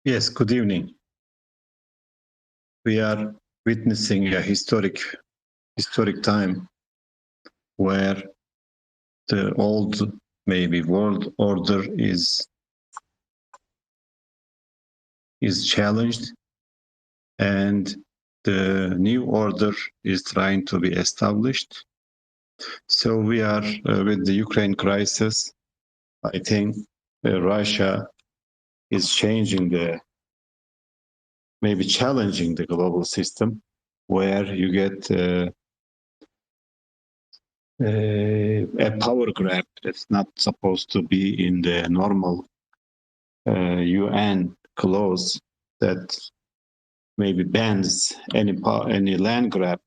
Yes, good evening. We are witnessing a historic time where the old, maybe world order is challenged and the new order is trying to be established. So we are with the Ukraine crisis. I think Russia is maybe challenging the global system, where you get a power grab that's not supposed to be in the normal UN clause that maybe bans any land grab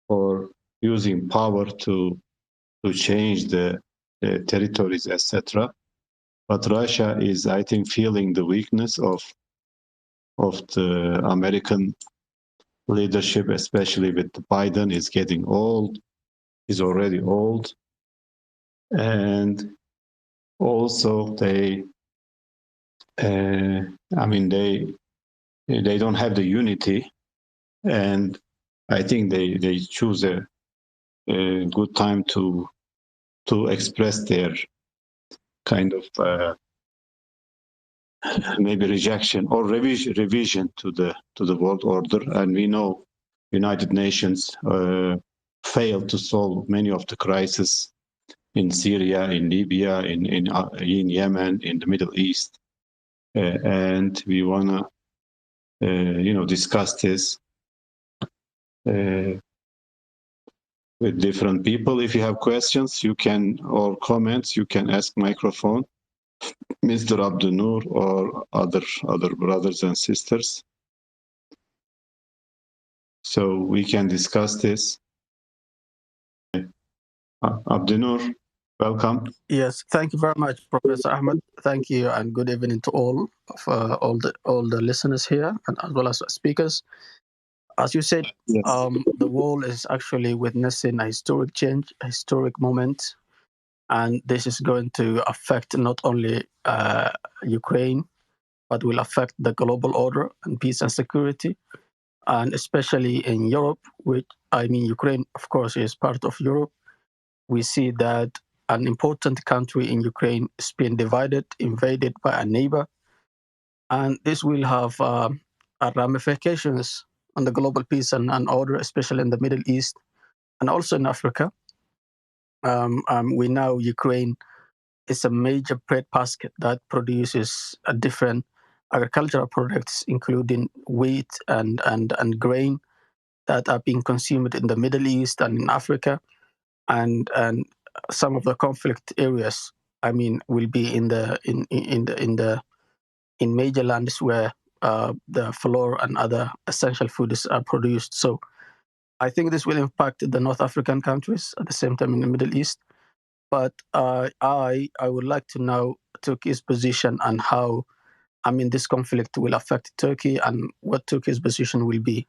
or using power to change the territories, etc. But Russia is, I think, feeling the weakness of the American leadership, especially with Biden. Is getting old. He's already old, and also they don't have the unity, and I think they choose a good time to express their kind of maybe rejection or revision to the world order. And we know United Nations failed to solve many of the crises in Syria, in Libya, in Yemen, in the Middle East, and we wanna discuss this with different people. If you have questions, or comments, you can ask microphone, Mr. Abdunur or other brothers and sisters. So we can discuss this. Abdunur, welcome. Yes, thank you very much, Professor Ahmed. Thank you, and good evening to all the listeners here, and as well as speakers. As you said, Yes. the world is actually witnessing a historic change, a historic moment, and this is going to affect not only Ukraine, but will affect the global order and peace and security, and especially in Europe, Ukraine, of course, is part of Europe. We see that an important country in Ukraine is being invaded by a neighbor, and this will have ramifications on the global peace and order, especially in the Middle East and also in Africa. We know Ukraine is a major bread basket that produces different agricultural products, including wheat and grain that are being consumed in the Middle East and in Africa, and some of the conflict areas. Will be in major lands where the flour and other essential foods are produced. So I think this will impact the North African countries at the same time in the Middle East. But I would like to know Turkey's position and how this conflict will affect Turkey and what Turkey's position will be.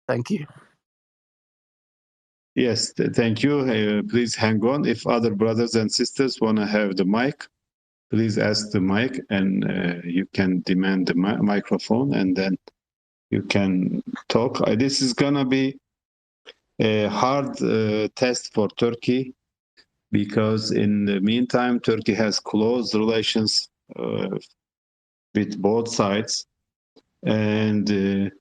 Thank you. Yes, thank you. Please hang on. If other brothers and sisters want to have the mic, please ask the mic, and you can demand the microphone, and then you can talk. This is going to be a hard test for Turkey, because in the meantime, Turkey has close relations with both sides. And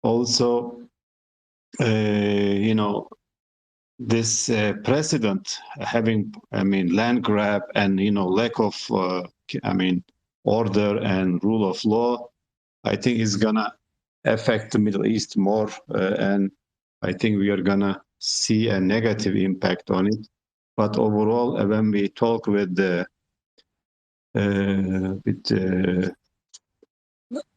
also, this precedent having, land grab and, lack of, order and rule of law, I think is gonna affect the Middle East more, and I think we are gonna see a negative impact on it. But overall, when we talk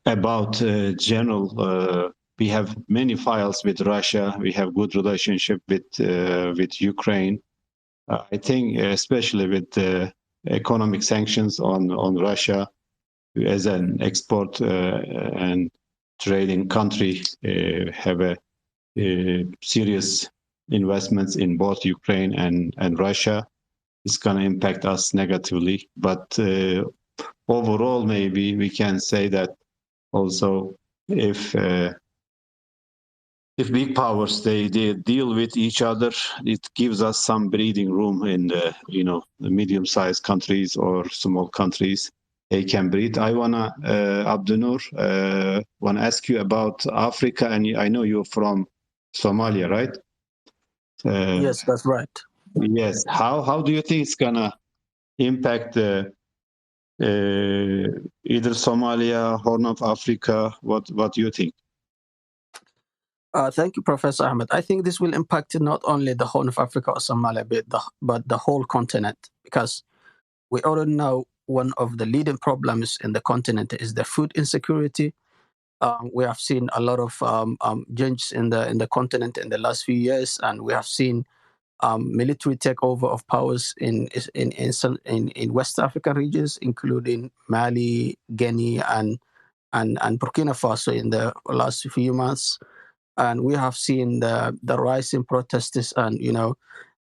about general, we have many files with Russia. We have good relationship with Ukraine. I think, especially with the economic sanctions on Russia as an export and trading country, have a serious investments in both Ukraine and Russia. It's going to impact us negatively. But overall, maybe we can say that also if big powers they deal with each other, it gives us some breathing room in the the medium-sized countries or small countries. They can breathe. I wanna Abdunur wanna ask you about Africa, and I know you're from Somalia, right? Yes, that's right. Yes. How do you think it's gonna impact either Somalia, Horn of Africa? What do you think? Thank you, Professor Ahmed. I think this will impact not only the Horn of Africa or Somalia, but the whole continent, because we already know one of the leading problems in the continent is the food insecurity. We have seen a lot of changes in the continent in the last few years, and we have seen military takeover of powers in West African regions, including Mali, Guinea, and Burkina Faso in the last few months. And we have seen the rise in protests and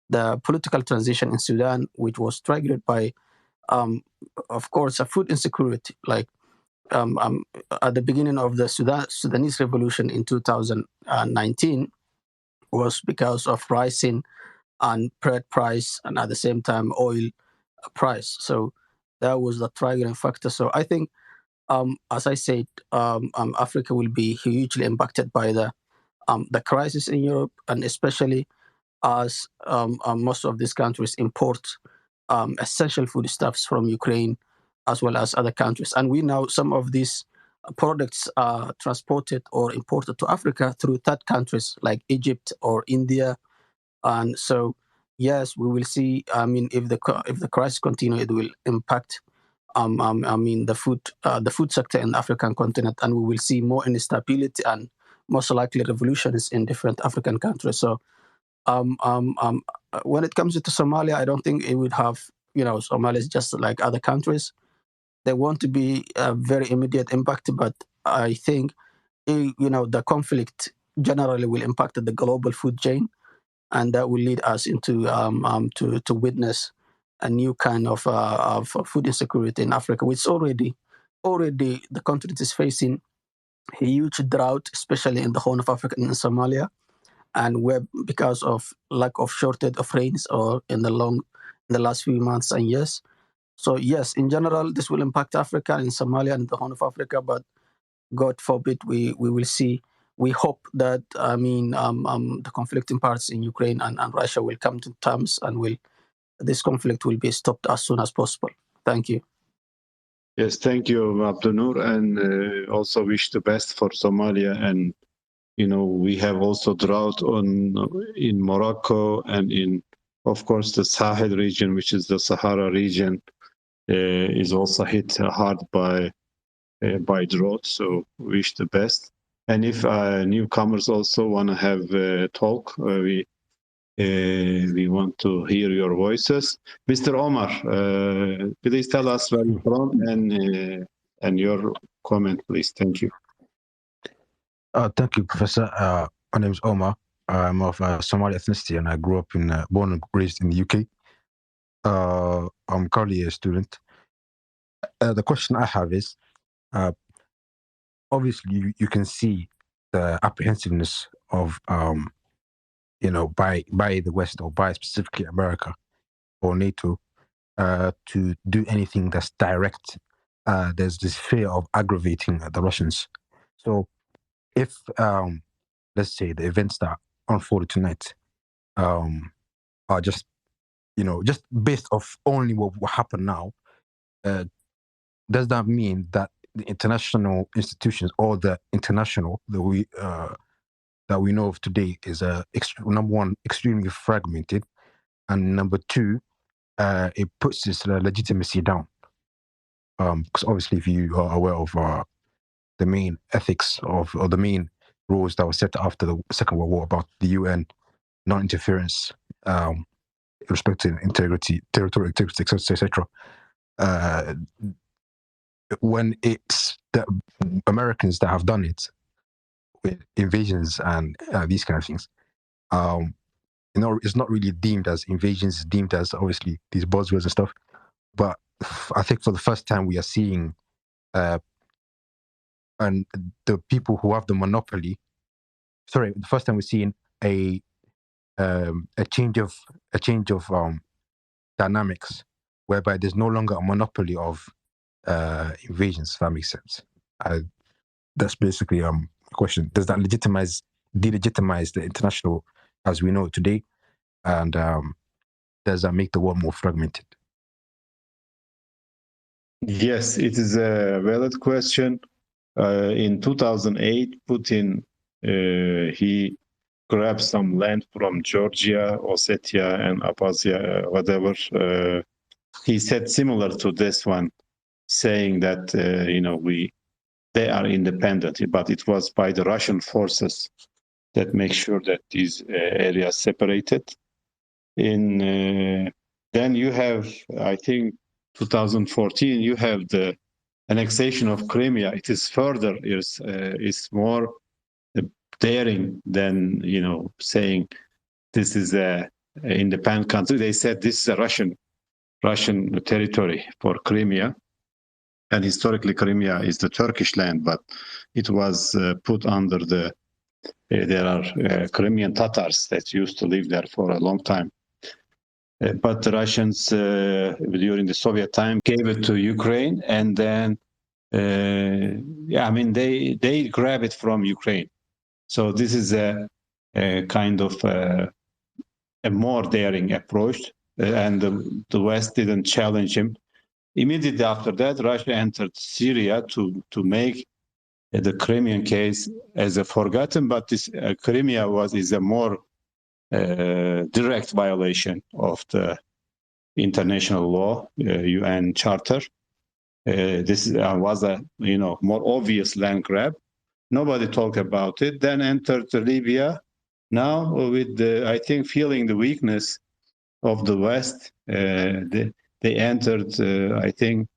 the political transition in Sudan, which was triggered by, of course, a food insecurity. Like at the beginning of the Sudanese revolution in 2019 was because of rising and bread price and at the same time oil price. So that was the triggering factor. So I think, as I said, Africa will be hugely impacted by the crisis in Europe, and especially as most of these countries import essential foodstuffs from Ukraine as well as other countries. And we know some of these products are transported or imported to Africa through third countries like Egypt or India. And so, yes, we will see. I mean, if the crisis continues, it will impact. I mean, the food sector in the African continent, and we will see more instability and most likely revolutions in different African countries. So, when it comes to Somalia, I don't think it would have. Somalia is just like other countries. They want to be a very immediate impact, but I think the conflict generally will impact the global food chain, and that will lead us into to witness a new kind of food insecurity in Africa, which already the continent is facing a huge drought, especially in the Horn of Africa and in Somalia, and where because of lack of shortage of rains or in the last few months and years. So yes, in general, this will impact Africa and Somalia and the Horn of Africa, but God forbid we will see. We hope that the conflicting parts in Ukraine and Russia will come to terms and this conflict will be stopped as soon as possible. Thank you. Yes, thank you, Abdunur, and also wish the best for Somalia. And we have also drought in Morocco and in, of course, the Sahel region, which is the Sahara region, is also hit hard by drought. So wish the best. And if newcomers also want to have a talk, we want to hear your voices. Mr. Omar, please tell us where you're from and your comment, please. Thank you. Thank you, Professor. My name is Omar. I'm of Somali ethnicity, and I grew up born and raised in the UK. I'm currently a student. The question I have is, obviously, you can see the apprehensiveness of, by the West or by specifically America or NATO to do anything that's direct. There's this fear of aggravating the Russians. So if, let's say, the events that unfolded tonight are just based off only what happened now, does that mean that the international institutions or the international that we know of today is number one, extremely fragmented, and number two, it puts its legitimacy down? Because obviously, if you are aware of the main ethics or the main rules that were set after the Second World War about the UN non-interference, respecting integrity, territorial integrity, etc. When it's the Americans that have done it with invasions and these kind of things, it's not really deemed as invasions. It's deemed as obviously these buzzwords and stuff. But I think for the first time we are seeing and the people who have the monopoly. Sorry, the first time we're seeing a change of dynamics, whereby there's no longer a monopoly of invasions. If that makes sense. That's basically the question. Does that delegitimize the international as we know it today, and does that make the world more fragmented? Yes, it is a valid question. In 2008, Putin he grabbed some land from Georgia, Ossetia, and Abkhazia, whatever. He said similar to this one, saying that they are independent, but it was by the Russian forces that make sure that these areas separated. Then you have, I think, 2014. You have the annexation of Crimea. It is further is more daring than saying this is a independent country. They said this is a Russian territory for Crimea, and historically Crimea is the Turkish land, but it was put under there are Crimean Tatars that used to live there for a long time. But the Russians during the Soviet time gave it to Ukraine, and then they grab it from Ukraine. So this is a kind of a more daring approach, and the West didn't challenge him. Immediately after that, Russia entered Syria to make the Crimean case as a forgotten, but this Crimea is a more direct violation of the international law, UN Charter. This was a more obvious land grab. Nobody talked about it. Then entered Libya. Now, with I think feeling the weakness of the West, they entered. I think,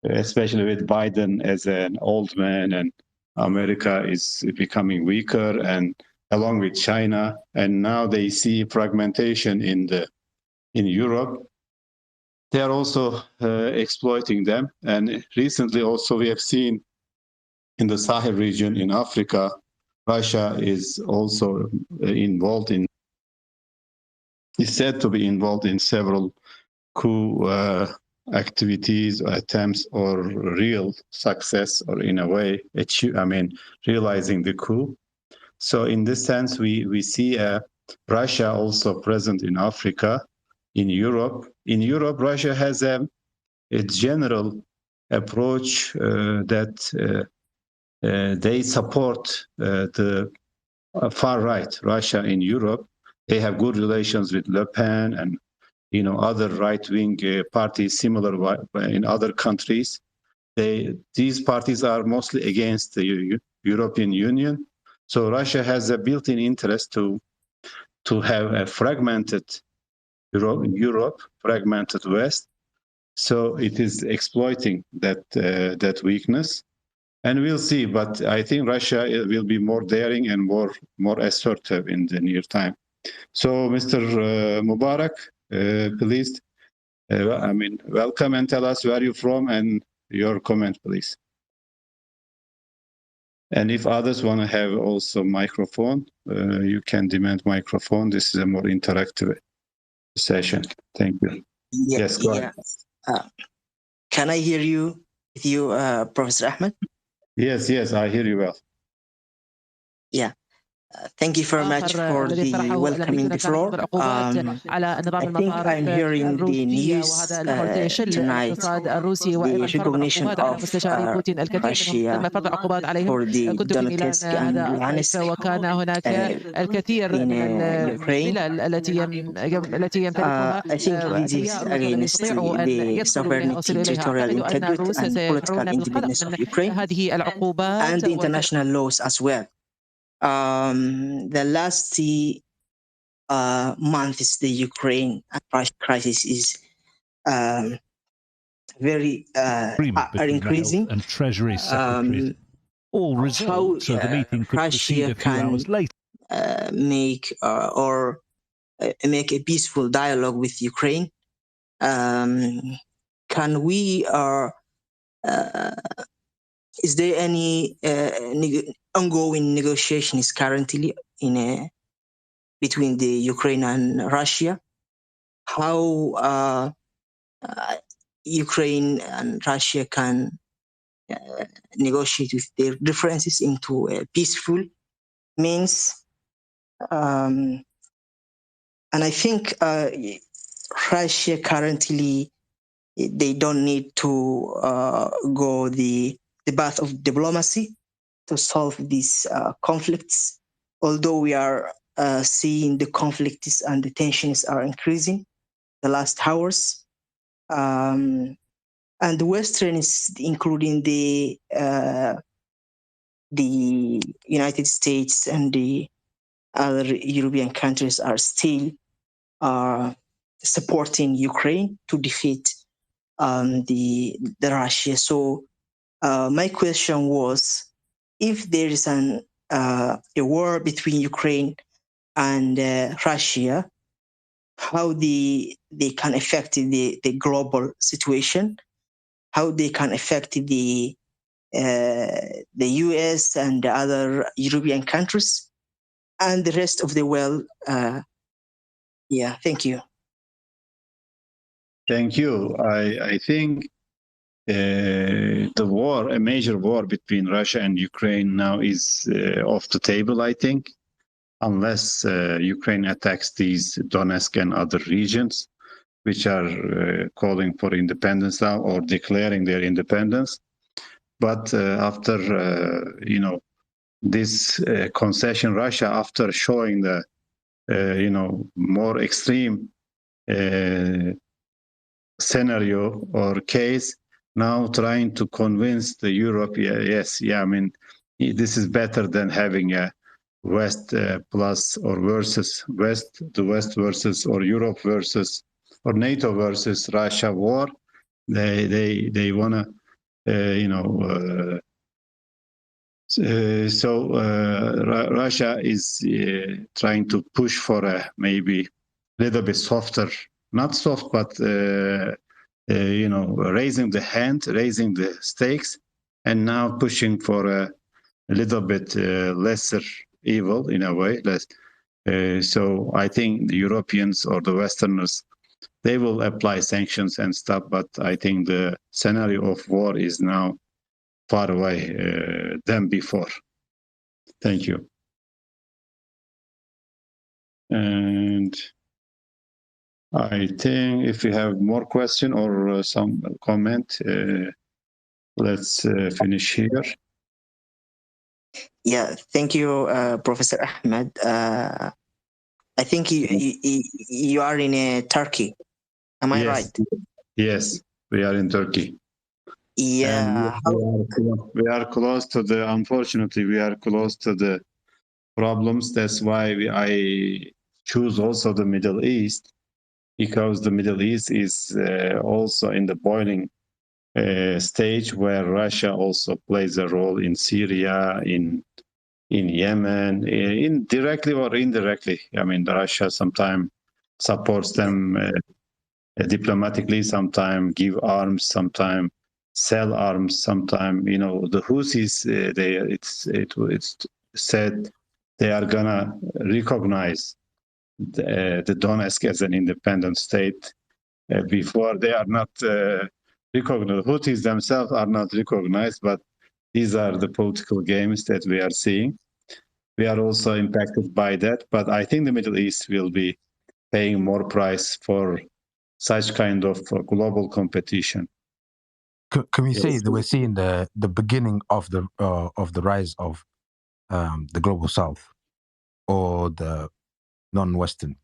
especially with Biden as an old man, and America is becoming weaker, and along with China, and now they see fragmentation in Europe. They are also exploiting them. And recently also we have seen in the Sahel region in Africa, Russia is also is said to be involved in several coup activities, attempts, or real success, or in a way, realizing the coup. So in this sense, we see Russia also present in Africa, in Europe. In Europe, Russia has a general approach that they support the far right, Russia in Europe. They have good relations with Le Pen and other right-wing parties similar in other countries. These parties are mostly against the European Union. So Russia has a built-in interest to have a fragmented Europe, fragmented West. So it is exploiting that weakness, and we'll see. But I think Russia will be more daring and more assertive in the near time. So, Mr. Mubarak, please, welcome and tell us where you're from and your comment, please. And if others want to have also microphone, you can demand microphone. This is a more interactive session. Thank you. Yeah, yes, go ahead. Can I hear you with you, Professor Ahmed? Yes, I hear you well. Yeah. Thank you very much for the welcoming the floor. I think I'm hearing the news tonight, the recognition of Russia for the Donetsk and Luhansk in Ukraine. I think this is against the sovereignty, territorial integrity, and political independence of Ukraine, and the international laws as well. The last month is the Ukraine crisis is very are increasing, and Treasury secretaries all resolved, so the meeting could proceed a few hours later. Make make a peaceful dialogue with Ukraine. can we is there any ongoing negotiations currently between the Ukraine and Russia? How Ukraine and Russia can negotiate with their differences into a peaceful means? And I think Russia currently, they don't need to go the path of diplomacy to solve these conflicts, although we are seeing the conflicts and the tensions are increasing the last hours. And the Westerns, including the United States and the other European countries, are still supporting Ukraine to defeat the Russia. So my question was, if there is a war between Ukraine and Russia, how they can affect the global situation, how they can affect the US and the other European countries and the rest of the world. Thank you. Thank you. I think the war, a major war between Russia and Ukraine now is off the table, I think, unless Ukraine attacks these Donetsk and other regions, which are calling for independence now or declaring their independence. But after, this concession, Russia, after showing the, more extreme scenario or case, now trying to convince the Europe, this is better than having a West plus or versus West, the West versus or Europe versus or NATO versus Russia war. They want to, Russia is trying to push for a maybe little bit softer, not soft, but raising the hand, raising the stakes, and now pushing for a little bit lesser evil in a way. So I think the Europeans or the Westerners, they will apply sanctions and stuff, but I think the scenario of war is now far away than before. Thank you. And I think if you have more question or some comment, let's finish here. Yeah, thank you, Professor Ahmed. I think you are in Turkey. Am I right? Yes, we are in Turkey. Yeah. We are close to the, unfortunately, we are close to the problems. That's why I choose also the Middle East, because the Middle East is also in the boiling stage, where Russia also plays a role in Syria, in Yemen, directly or indirectly. I mean, Russia sometimes supports them diplomatically, sometimes give arms, sometimes sell arms, sometimes, the Houthis, it's said they are gonna recognize the Donetsk as an independent state. Before they are not recognized. Houthis themselves are not recognized, but these are the political games that we are seeing. We are also impacted by that, but I think the Middle East will be paying more price for such kind of global competition. Can we say that we're seeing the beginning of the rise of the global South or the non-Western?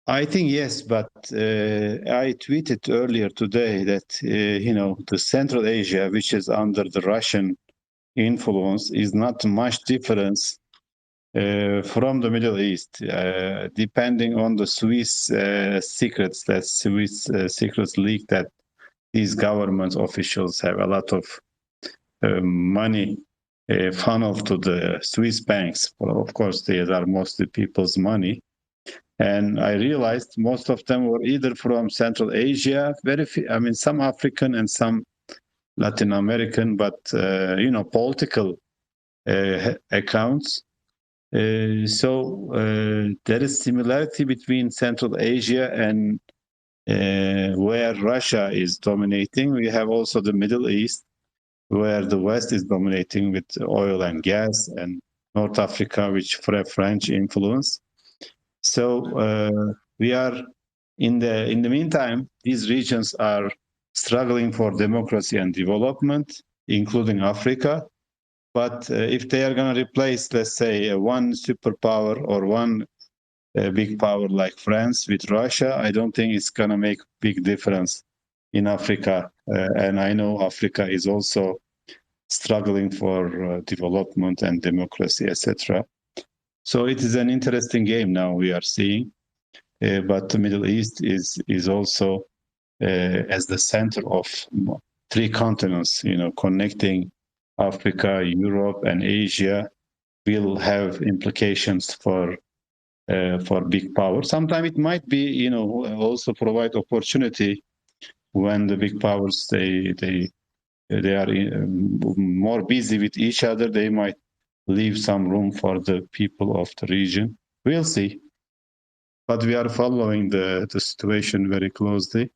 I think yes, but I tweeted earlier today that the Central Asia, which is under the Russian influence, is not much difference from the Middle East, depending on the Swiss secrets, that Swiss secrets leak, that these government officials have a lot of money funneled to the Swiss banks. Well, of course, these are mostly people's money. And I realized most of them were either from Central Asia, very few, I mean, some African and some Latin American, but, political accounts. So there is similarity between Central Asia and where Russia is dominating. We have also the Middle East, where the West is dominating with oil and gas, and North Africa, which French influence. So we are in the meantime, these regions are struggling for democracy and development, including Africa. But if they are going to replace, let's say, one superpower or one big power like France with Russia, I don't think it's going to make big difference in Africa. And I know Africa is also struggling for development and democracy, etc. So it is an interesting game now we are seeing. But the Middle East is also as the center of 3 continents, connecting Africa, Europe, and Asia, will have implications for big power. Sometimes it might be, also provide opportunity when the big powers they are more busy with each other. They might leave some room for the people of the region. We'll see. But we are following the situation very closely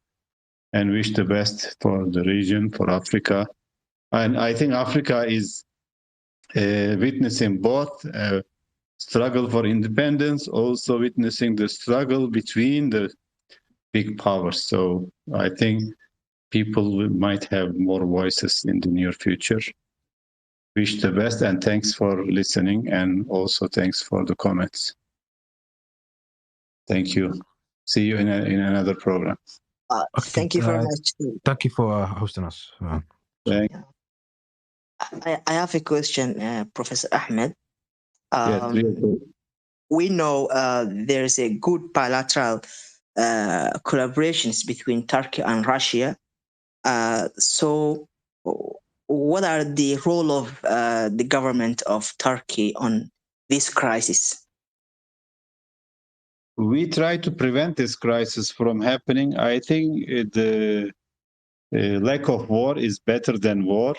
and wish the best for the region, for Africa. And I think Africa is witnessing both struggle for independence, also witnessing the struggle between the big powers. So I think people might have more voices in the near future. Wish the best, and thanks for listening, and also thanks for the comments. Thank you. See you in another program. Thank you very much. Thank you for hosting us. I have a question, Professor Ahmed. Yes, we know there's a good bilateral collaborations between Turkey and Russia. So what are the role of the government of Turkey on this crisis? We try to prevent this crisis from happening. I think the lack of war is better than war.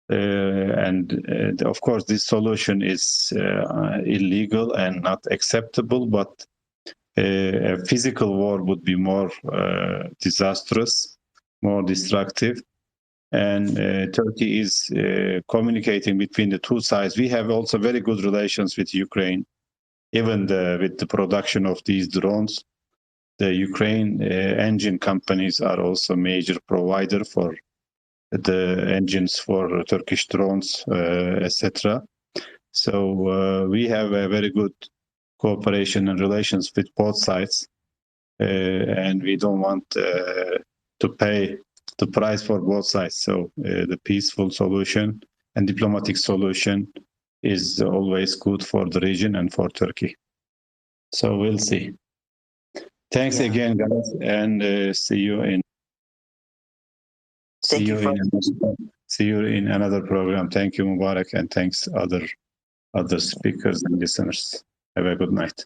And of course, this solution is illegal and not acceptable, but a physical war would be more disastrous, more destructive. And Turkey is communicating between the two sides. We have also very good relations with Ukraine, even with the production of these drones. The Ukraine engine companies are also major provider for the engines for Turkish drones, etc. So we have a very good cooperation and relations with both sides, and we don't want to pay the price for both sides. So the peaceful solution and diplomatic solution is always good for the region and for Turkey. So we'll see. Thanks again, guys, and see you in another program. Thank you, Mubarak, and thanks other speakers and listeners. Have a good night.